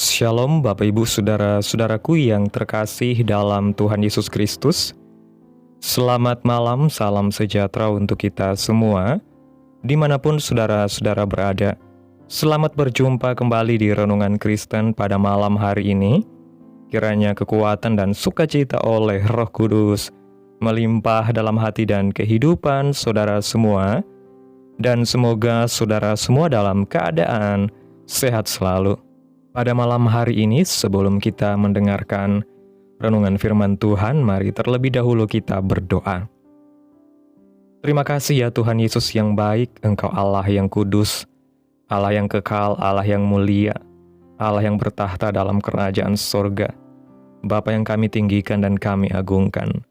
Shalom Bapak Ibu Saudara-saudaraku yang terkasih dalam Tuhan Yesus Kristus. Selamat malam, salam sejahtera untuk kita semua, dimanapun saudara-saudara berada. Selamat berjumpa kembali di Renungan Kristen pada malam hari ini. Kiranya kekuatan dan sukacita oleh Roh Kudus melimpah dalam hati dan kehidupan saudara semua, dan semoga saudara semua dalam keadaan sehat selalu. Pada malam hari ini, sebelum kita mendengarkan renungan firman Tuhan, mari terlebih dahulu kita berdoa. Terima kasih ya Tuhan Yesus yang baik, Engkau Allah yang kudus, Allah yang kekal, Allah yang mulia, Allah yang bertahta dalam kerajaan sorga. Bapa yang kami tinggikan dan kami agungkan.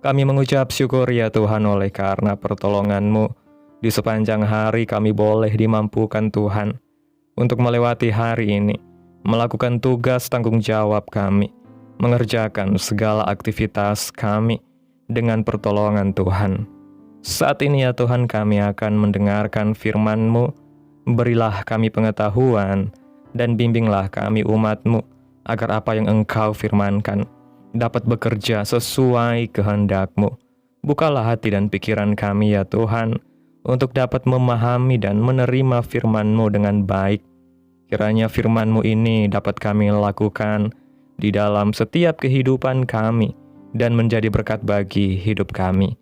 Kami mengucap syukur ya Tuhan oleh karena pertolongan-Mu. Di sepanjang hari kami boleh dimampukan Tuhan untuk melewati hari ini, melakukan tugas tanggung jawab kami, mengerjakan segala aktivitas kami dengan pertolongan Tuhan. Saat ini ya Tuhan, kami akan mendengarkan firman-Mu. Berilah kami pengetahuan dan bimbinglah kami umat-Mu, agar apa yang Engkau firmankan dapat bekerja sesuai kehendak-Mu. Bukalah hati dan pikiran kami ya Tuhan, untuk dapat memahami dan menerima firman-Mu dengan baik. Kiranya firman-Mu ini dapat kami lakukan di dalam setiap kehidupan kami dan menjadi berkat bagi hidup kami.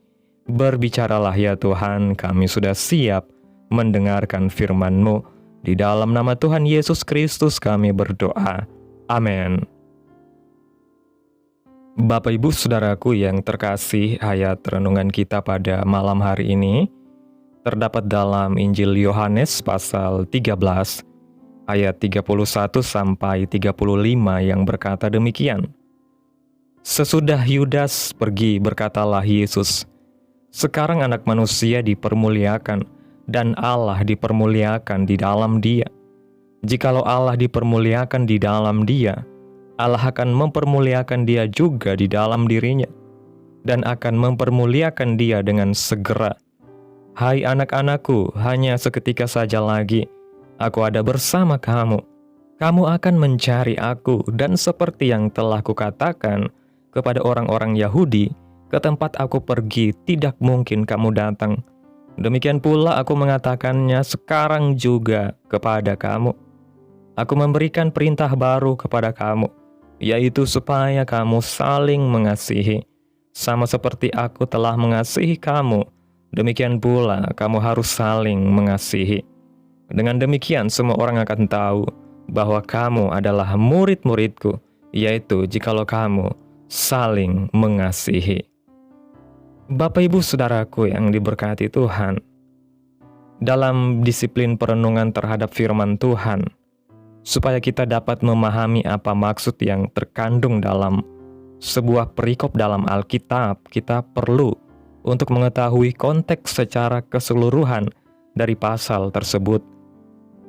Berbicaralah ya Tuhan, kami sudah siap mendengarkan firman-Mu. Di dalam nama Tuhan Yesus Kristus kami berdoa. Amin. Bapak Ibu Saudaraku yang terkasih, ayat renungan kita pada malam hari ini terdapat dalam Injil Yohanes pasal 13 ayat 31 sampai 35 yang berkata demikian. Sesudah Yudas pergi, berkatalah Yesus, "Sekarang Anak Manusia dipermuliakan dan Allah dipermuliakan di dalam Dia. Jikalau Allah dipermuliakan di dalam Dia, Allah akan mempermuliakan Dia juga di dalam dirinya, dan akan mempermuliakan Dia dengan segera. Hai anak-anakku, hanya seketika saja lagi Aku ada bersama kamu. Kamu akan mencari aku, dan seperti yang telah kukatakan kepada orang-orang Yahudi, ke tempat aku pergi tidak mungkin kamu datang. Demikian pula aku mengatakannya sekarang juga kepada kamu. Aku memberikan perintah baru kepada kamu, yaitu supaya kamu saling mengasihi. Sama seperti aku telah mengasihi kamu, demikian pula kamu harus saling mengasihi. Dengan demikian semua orang akan tahu bahwa kamu adalah murid-muridku, yaitu jikalau kamu saling mengasihi." Bapak Ibu Saudaraku yang diberkati Tuhan, dalam disiplin perenungan terhadap firman Tuhan, supaya kita dapat memahami apa maksud yang terkandung dalam sebuah perikop dalam Alkitab, kita perlu untuk mengetahui konteks secara keseluruhan dari pasal tersebut.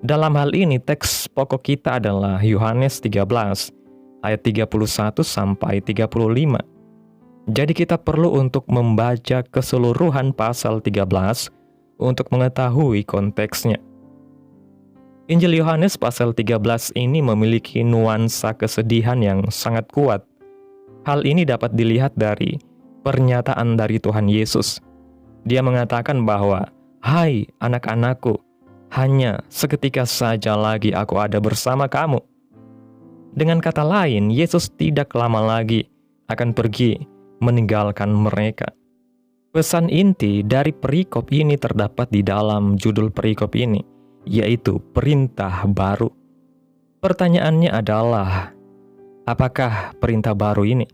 Dalam hal ini, teks pokok kita adalah Yohanes 13, ayat 31 sampai 35. Jadi kita perlu untuk membaca keseluruhan pasal 13 untuk mengetahui konteksnya. Injil Yohanes pasal 13 ini memiliki nuansa kesedihan yang sangat kuat. Hal ini dapat dilihat dari pernyataan dari Tuhan Yesus. Dia mengatakan bahwa, "Hai anak-anakku, hanya seketika saja lagi aku ada bersama kamu." Dengan kata lain, Yesus tidak lama lagi akan pergi meninggalkan mereka. Pesan inti dari perikop ini terdapat di dalam judul perikop ini, yaitu perintah baru. Pertanyaannya adalah, apakah perintah baru ini?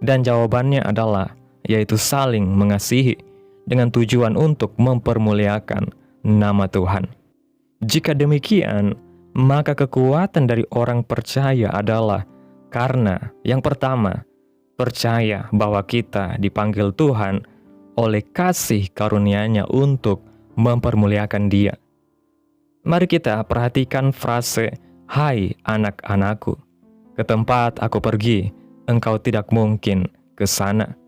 Dan jawabannya adalah, yaitu saling mengasihi dengan tujuan untuk mempermuliakan nama Tuhan. Jika demikian, maka kekuatan dari orang percaya adalah karena yang pertama, percaya bahwa kita dipanggil Tuhan oleh kasih karunia-Nya untuk mempermuliakan Dia. Mari kita perhatikan frase, "Hai anak-anakku, ke tempat aku pergi, engkau tidak mungkin ke sana."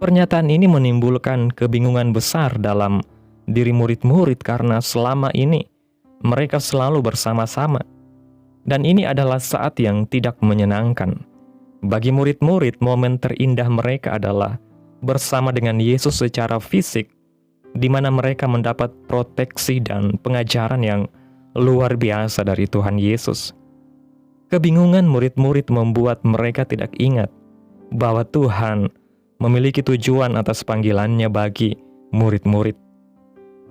Pernyataan ini menimbulkan kebingungan besar dalam diri murid-murid karena selama ini mereka selalu bersama-sama. Dan ini adalah saat yang tidak menyenangkan. Bagi murid-murid, momen terindah mereka adalah bersama dengan Yesus secara fisik, di mana mereka mendapat proteksi dan pengajaran yang luar biasa dari Tuhan Yesus. Kebingungan murid-murid membuat mereka tidak ingat bahwa Tuhan memiliki tujuan atas panggilannya bagi murid-murid.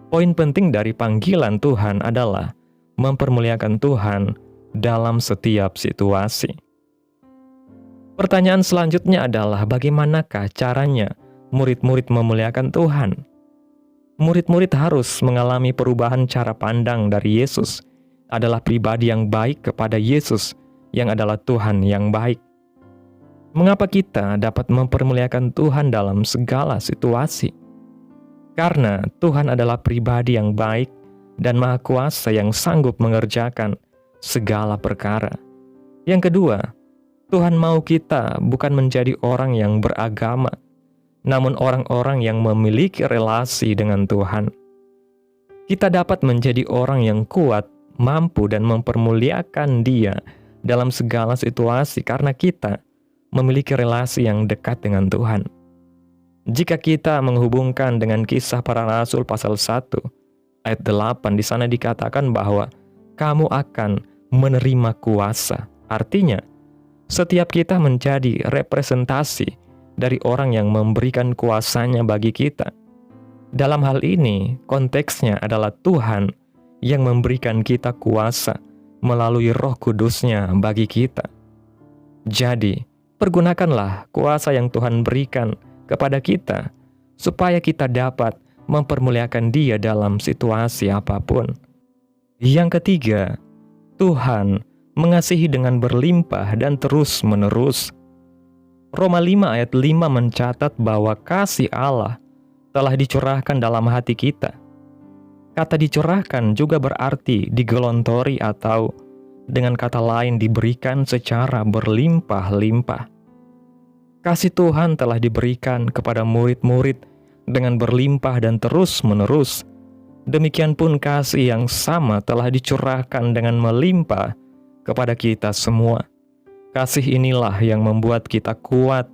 Poin penting dari panggilan Tuhan adalah mempermuliakan Tuhan dalam setiap situasi. Pertanyaan selanjutnya adalah bagaimanakah caranya murid-murid memuliakan Tuhan? Murid-murid harus mengalami perubahan cara pandang dari Yesus adalah pribadi yang baik kepada Yesus yang adalah Tuhan yang baik. Mengapa kita dapat mempermuliakan Tuhan dalam segala situasi? Karena Tuhan adalah pribadi yang baik dan Maha Kuasa yang sanggup mengerjakan segala perkara. Yang kedua, Tuhan mau kita bukan menjadi orang yang beragama, namun orang-orang yang memiliki relasi dengan Tuhan. Kita dapat menjadi orang yang kuat, mampu, dan mempermuliakan Dia dalam segala situasi karena kita memiliki relasi yang dekat dengan Tuhan. Jika kita menghubungkan dengan Kisah Para Rasul pasal 1, ayat 8, di sana dikatakan bahwa kamu akan menerima kuasa. Artinya, setiap kita menjadi representasi dari orang yang memberikan kuasanya bagi kita. Dalam hal ini, konteksnya adalah Tuhan yang memberikan kita kuasa melalui Roh Kudus-Nya bagi kita. Jadi, pergunakanlah kuasa yang Tuhan berikan kepada kita, supaya kita dapat mempermuliakan Dia dalam situasi apapun. Yang ketiga, Tuhan mengasihi dengan berlimpah dan terus-menerus. Roma 5 ayat 5 mencatat bahwa kasih Allah telah dicurahkan dalam hati kita. Kata dicurahkan juga berarti digelontori atau dengan kata lain diberikan secara berlimpah-limpah. Kasih Tuhan telah diberikan kepada murid-murid dengan berlimpah dan terus-menerus. Demikian pun kasih yang sama telah dicurahkan dengan melimpah kepada kita semua. Kasih inilah yang membuat kita kuat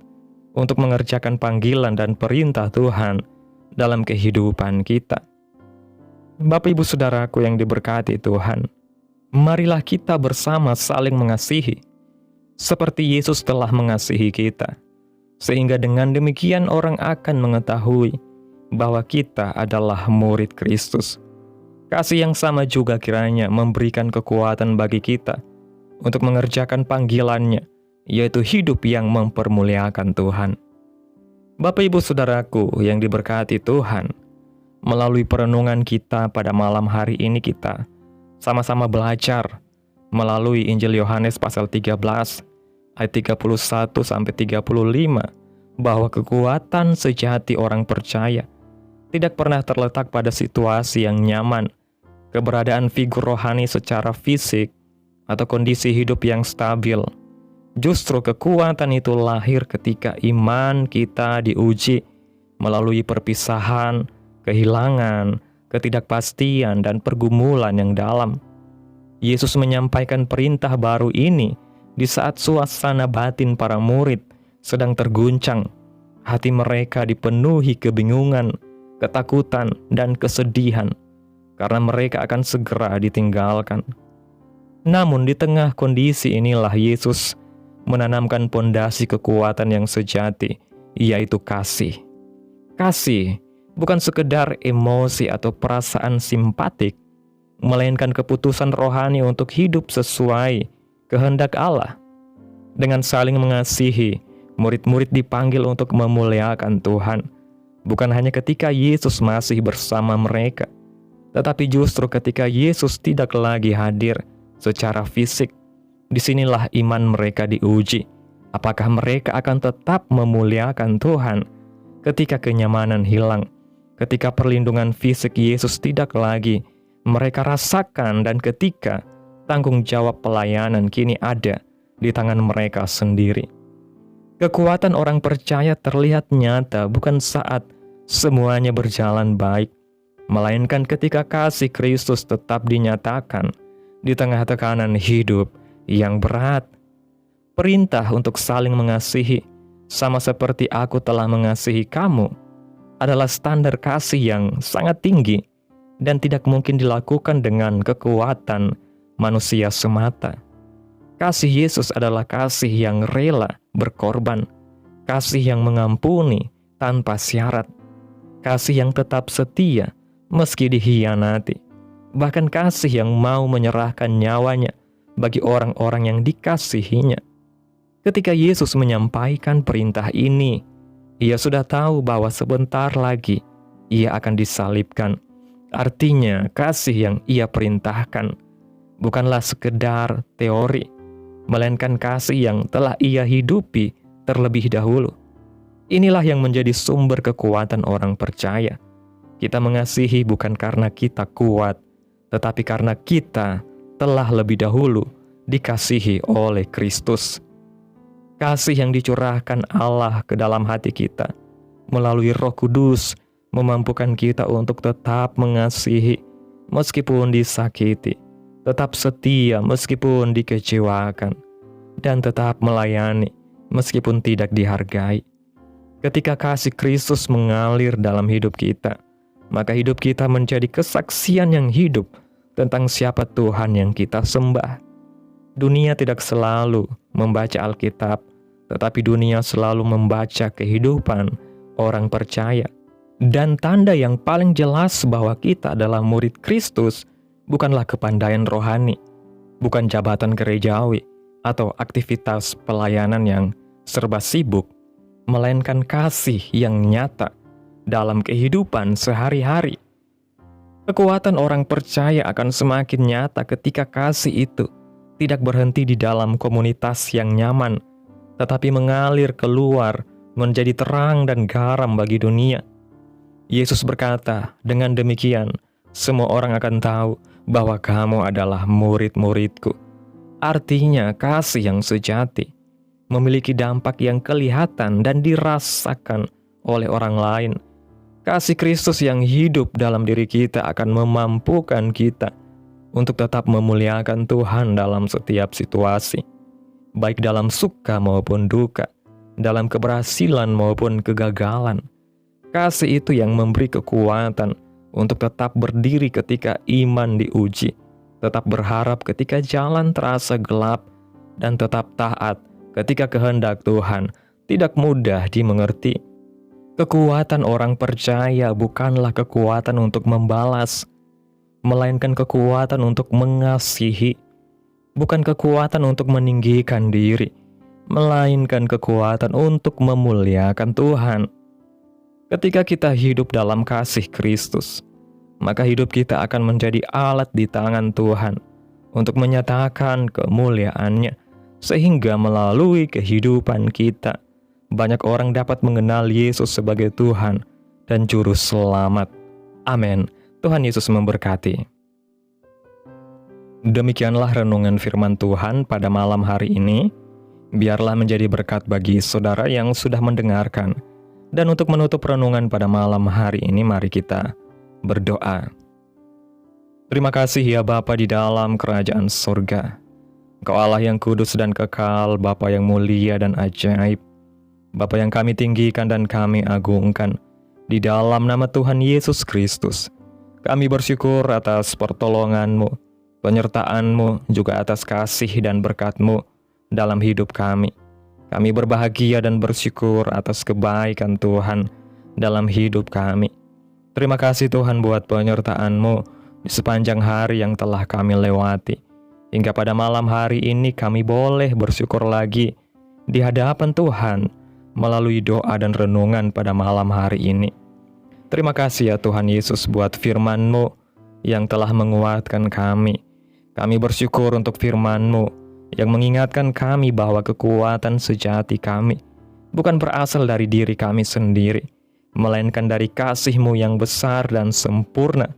untuk mengerjakan panggilan dan perintah Tuhan dalam kehidupan kita. Bapak Ibu Saudaraku yang diberkati Tuhan, marilah kita bersama saling mengasihi, seperti Yesus telah mengasihi kita, sehingga dengan demikian orang akan mengetahui bahwa kita adalah murid Kristus. Kasih yang sama juga kiranya memberikan kekuatan bagi kita untuk mengerjakan panggilannya, yaitu hidup yang mempermuliakan Tuhan. Bapak Ibu Saudaraku yang diberkati Tuhan, melalui perenungan kita pada malam hari ini kita sama-sama belajar melalui Injil Yohanes pasal 13 ayat 31 sampai 35 bahwa kekuatan sejati orang percaya tidak pernah terletak pada situasi yang nyaman, keberadaan figur rohani secara fisik, atau kondisi hidup yang stabil. Justru kekuatan itu lahir ketika iman kita diuji melalui perpisahan, kehilangan, ketidakpastian, dan pergumulan yang dalam. Yesus menyampaikan perintah baru ini di saat suasana batin para murid sedang terguncang. Hati mereka dipenuhi kebingungan, ketakutan, dan kesedihan karena mereka akan segera ditinggalkan. Namun di tengah kondisi inilah Yesus menanamkan pondasi kekuatan yang sejati, yaitu kasih. Kasih bukan sekedar emosi atau perasaan simpatik, melainkan keputusan rohani untuk hidup sesuai kehendak Allah. Dengan saling mengasihi, murid-murid dipanggil untuk memuliakan Tuhan, bukan hanya ketika Yesus masih bersama mereka, tetapi justru ketika Yesus tidak lagi hadir secara fisik. Disinilah iman mereka diuji. Apakah mereka akan tetap memuliakan Tuhan ketika kenyamanan hilang, ketika perlindungan fisik Yesus tidak lagi mereka rasakan, dan ketika tanggung jawab pelayanan kini ada di tangan mereka sendiri. Kekuatan orang percaya terlihat nyata bukan saat semuanya berjalan baik, melainkan ketika kasih Kristus tetap dinyatakan di tengah tekanan hidup yang berat. Perintah untuk saling mengasihi, sama seperti aku telah mengasihi kamu, adalah standar kasih yang sangat tinggi dan tidak mungkin dilakukan dengan kekuatan manusia semata. Kasih Yesus adalah kasih yang rela berkorban, kasih yang mengampuni tanpa syarat, kasih yang tetap setia meski dikhianati, bahkan kasih yang mau menyerahkan nyawanya bagi orang-orang yang dikasihinya. Ketika Yesus menyampaikan perintah ini, Ia sudah tahu bahwa sebentar lagi Ia akan disalibkan. Artinya, kasih yang Ia perintahkan bukanlah sekedar teori, melainkan kasih yang telah Ia hidupi terlebih dahulu. Inilah yang menjadi sumber kekuatan orang percaya. Kita mengasihi bukan karena kita kuat, tetapi karena kita telah lebih dahulu dikasihi oleh Kristus. Kasih yang dicurahkan Allah ke dalam hati kita melalui Roh Kudus memampukan kita untuk tetap mengasihi meskipun disakiti, tetap setia meskipun dikecewakan, dan tetap melayani meskipun tidak dihargai. Ketika kasih Kristus mengalir dalam hidup kita, maka hidup kita menjadi kesaksian yang hidup tentang siapa Tuhan yang kita sembah. Dunia tidak selalu membaca Alkitab, tetapi dunia selalu membaca kehidupan orang percaya. Dan tanda yang paling jelas bahwa kita adalah murid Kristus bukanlah kepandaian rohani, bukan jabatan gerejawi, atau aktivitas pelayanan yang serba sibuk, melainkan kasih yang nyata dalam kehidupan sehari-hari. Kekuatan orang percaya akan semakin nyata ketika kasih itu tidak berhenti di dalam komunitas yang nyaman, tetapi mengalir keluar menjadi terang dan garam bagi dunia. Yesus berkata, dengan demikian, semua orang akan tahu bahwa kamu adalah murid-muridku. Artinya, kasih yang sejati memiliki dampak yang kelihatan dan dirasakan oleh orang lain. Kasih Kristus yang hidup dalam diri kita akan memampukan kita untuk tetap memuliakan Tuhan dalam setiap situasi, baik dalam suka maupun duka, dalam keberhasilan maupun kegagalan. Kasih itu yang memberi kekuatan untuk tetap berdiri ketika iman diuji, tetap berharap ketika jalan terasa gelap, dan tetap taat ketika kehendak Tuhan tidak mudah dimengerti. Kekuatan orang percaya bukanlah kekuatan untuk membalas, melainkan kekuatan untuk mengasihi. Bukan kekuatan untuk meninggikan diri, melainkan kekuatan untuk memuliakan Tuhan. Ketika kita hidup dalam kasih Kristus, maka hidup kita akan menjadi alat di tangan Tuhan untuk menyatakan kemuliaan-Nya, sehingga melalui kehidupan kita, banyak orang dapat mengenal Yesus sebagai Tuhan dan Juru Selamat. Amin. Tuhan Yesus memberkati. Demikianlah renungan firman Tuhan pada malam hari ini. Biarlah menjadi berkat bagi saudara yang sudah mendengarkan. Dan untuk menutup renungan pada malam hari ini, mari kita berdoa. Terima kasih ya Bapa di dalam kerajaan surga. Engkau Allah yang kudus dan kekal, Bapa yang mulia dan ajaib, Bapa yang kami tinggikan dan kami agungkan. Di dalam nama Tuhan Yesus Kristus, kami bersyukur atas pertolongan-Mu, penyertaan-Mu, juga atas kasih dan berkat-Mu dalam hidup kami. Kami berbahagia dan bersyukur atas kebaikan Tuhan dalam hidup kami. Terima kasih Tuhan buat penyertaan-Mu di sepanjang hari yang telah kami lewati. Hingga pada malam hari ini kami boleh bersyukur lagi di hadapan Tuhan melalui doa dan renungan pada malam hari ini. Terima kasih ya Tuhan Yesus buat firman-Mu yang telah menguatkan kami. Kami bersyukur untuk firman-Mu yang mengingatkan kami bahwa kekuatan sejati kami bukan berasal dari diri kami sendiri, melainkan dari kasih-Mu yang besar dan sempurna.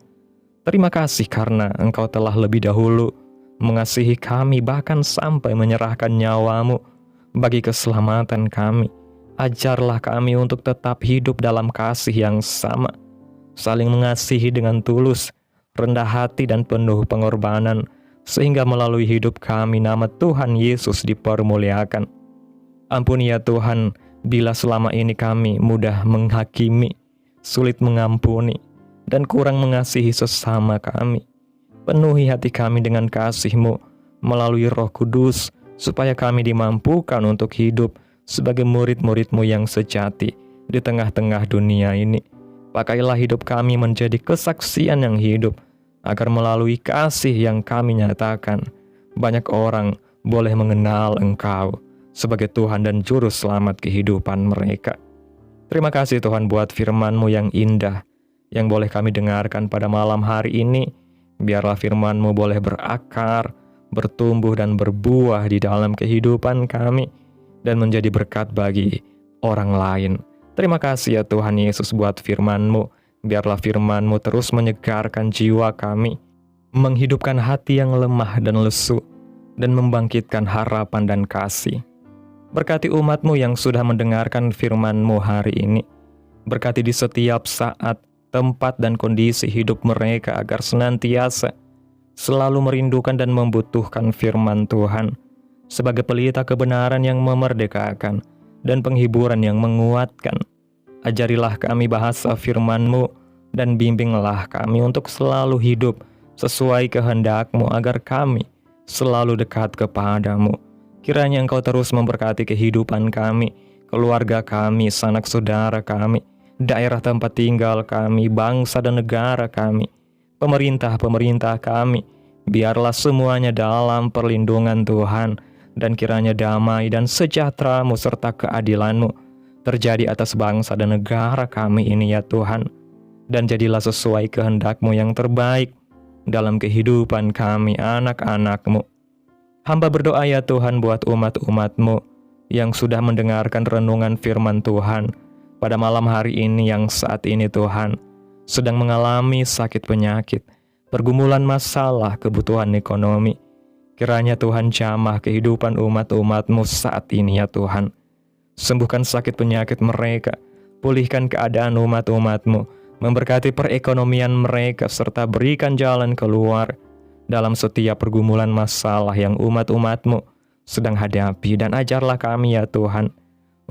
Terima kasih karena Engkau telah lebih dahulu mengasihi kami bahkan sampai menyerahkan nyawa-Mu bagi keselamatan kami. Ajarlah kami untuk tetap hidup dalam kasih yang sama, saling mengasihi dengan tulus, rendah hati dan penuh pengorbanan, sehingga melalui hidup kami nama Tuhan Yesus dipermuliakan. Ampuni ya Tuhan, bila selama ini kami mudah menghakimi, sulit mengampuni, dan kurang mengasihi sesama kami. Penuhi hati kami dengan kasih-Mu melalui Roh Kudus, supaya kami dimampukan untuk hidup sebagai murid-murid-Mu yang sejati di tengah-tengah dunia ini. Pakailah hidup kami menjadi kesaksian yang hidup, agar melalui kasih yang kami nyatakan, banyak orang boleh mengenal Engkau sebagai Tuhan dan Juru Selamat kehidupan mereka. Terima kasih Tuhan buat firman-Mu yang indah, yang boleh kami dengarkan pada malam hari ini. Biarlah firman-Mu boleh berakar, bertumbuh dan berbuah di dalam kehidupan kami, dan menjadi berkat bagi orang lain. Terima kasih ya Tuhan Yesus buat firman-Mu. Biarlah firman-Mu terus menyegarkan jiwa kami, menghidupkan hati yang lemah dan lesu, dan membangkitkan harapan dan kasih. Berkati umat-Mu yang sudah mendengarkan firman-Mu hari ini. Berkati di setiap saat, tempat dan kondisi hidup mereka agar senantiasa selalu merindukan dan membutuhkan firman Tuhan sebagai pelita kebenaran yang memerdekakan dan penghiburan yang menguatkan. Ajarilah kami bahasa firman-Mu dan bimbinglah kami untuk selalu hidup sesuai kehendak-Mu agar kami selalu dekat kepada-Mu. Kiranya Engkau terus memberkati kehidupan kami, keluarga kami, sanak saudara kami, daerah tempat tinggal kami, bangsa dan negara kami, pemerintah-pemerintah kami. Biarlah semuanya dalam perlindungan Tuhan, dan kiranya damai dan sejahtera-Mu serta keadilan-Mu terjadi atas bangsa dan negara kami ini ya Tuhan. Dan jadilah sesuai kehendak-Mu yang terbaik dalam kehidupan kami anak-anak-Mu. Hamba berdoa ya Tuhan buat umat-umat-Mu yang sudah mendengarkan renungan firman Tuhan pada malam hari ini, yang saat ini Tuhan sedang mengalami sakit penyakit, pergumulan masalah, kebutuhan ekonomi. Kiranya Tuhan jamah kehidupan umat-umat-Mu saat ini ya Tuhan. Sembuhkan sakit penyakit mereka, pulihkan keadaan umat-umat-Mu, memberkati perekonomian mereka, serta berikan jalan keluar dalam setiap pergumulan masalah yang umat-umat-Mu sedang hadapi. Dan ajarlah kami ya Tuhan,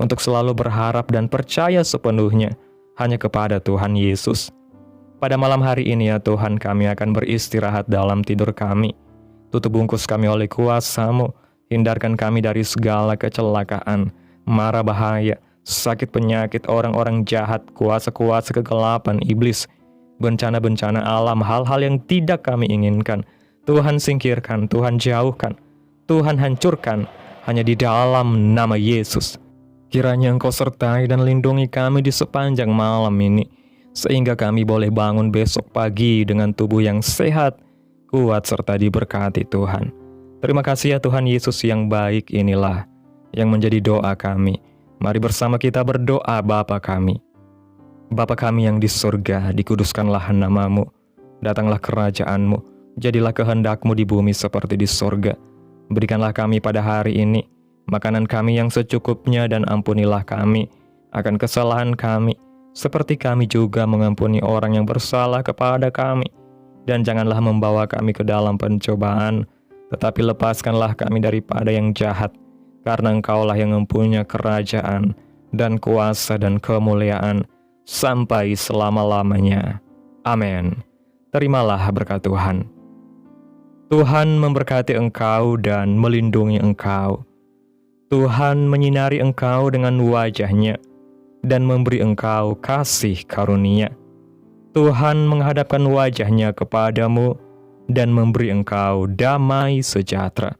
untuk selalu berharap dan percaya sepenuhnya hanya kepada Tuhan Yesus. Pada malam hari ini ya Tuhan, kami akan beristirahat dalam tidur kami. Tutup bungkus kami oleh kuasa-Mu, hindarkan kami dari segala kecelakaan, mara bahaya, sakit penyakit, orang-orang jahat, kuasa-kuasa kegelapan iblis, bencana-bencana alam, hal-hal yang tidak kami inginkan. Tuhan singkirkan, Tuhan jauhkan, Tuhan hancurkan, hanya di dalam nama Yesus. Kiranya Engkau sertai dan lindungi kami di sepanjang malam ini, sehingga kami boleh bangun besok pagi dengan tubuh yang sehat, kuat, serta diberkati Tuhan. Terima kasih ya Tuhan Yesus yang baik, inilah yang menjadi doa kami. Mari bersama kita berdoa. Bapa kami. Bapa kami yang di surga, dikuduskanlah nama-Mu, datanglah kerajaan-Mu, jadilah kehendak-Mu di bumi seperti di surga. Berikanlah kami pada hari ini makanan kami yang secukupnya, dan ampunilah kami akan kesalahan kami, seperti kami juga mengampuni orang yang bersalah kepada kami. Dan janganlah membawa kami ke dalam pencobaan, tetapi lepaskanlah kami daripada yang jahat, karena Engkaulah yang mempunyai kerajaan dan kuasa dan kemuliaan sampai selama-lamanya. Amin. Terimalah berkat Tuhan. Tuhan memberkati engkau dan melindungi engkau. Tuhan menyinari engkau dengan wajah-Nya dan memberi engkau kasih karunia. Tuhan menghadapkan wajah-Nya kepadamu dan memberi engkau damai sejahtera.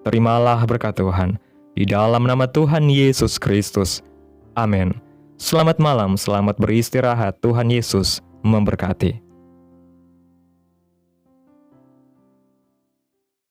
Terimalah berkat Tuhan di dalam nama Tuhan Yesus Kristus. Amin. Selamat malam, selamat beristirahat. Tuhan Yesus memberkati.